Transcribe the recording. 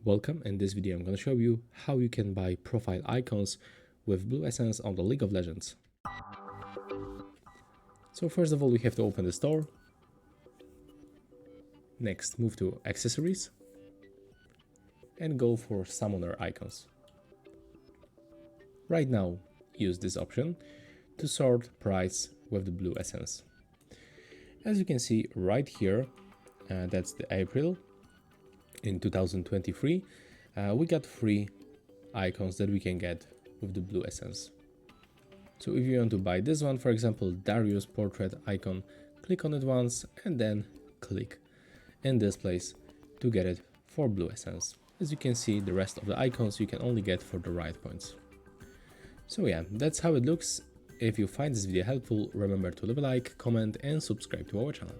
Welcome. In this video I'm going to show you how you can buy profile icons with Blue Essence on the League of Legends. So first of all we have to open the store. Next move to accessories and go for summoner icons. Right now use this option to sort price with the Blue Essence. As you can see right here, that's the April in 2023, we got 3 icons that we can get with the Blue Essence. So if you want to buy this one, for example, Darius portrait icon, click on it once and then click in this place to get it for Blue Essence. As you can see, the rest of the icons you can only get for the right points. So yeah, that's how it looks. If you find this video helpful, remember to leave a like, comment and subscribe to our channel.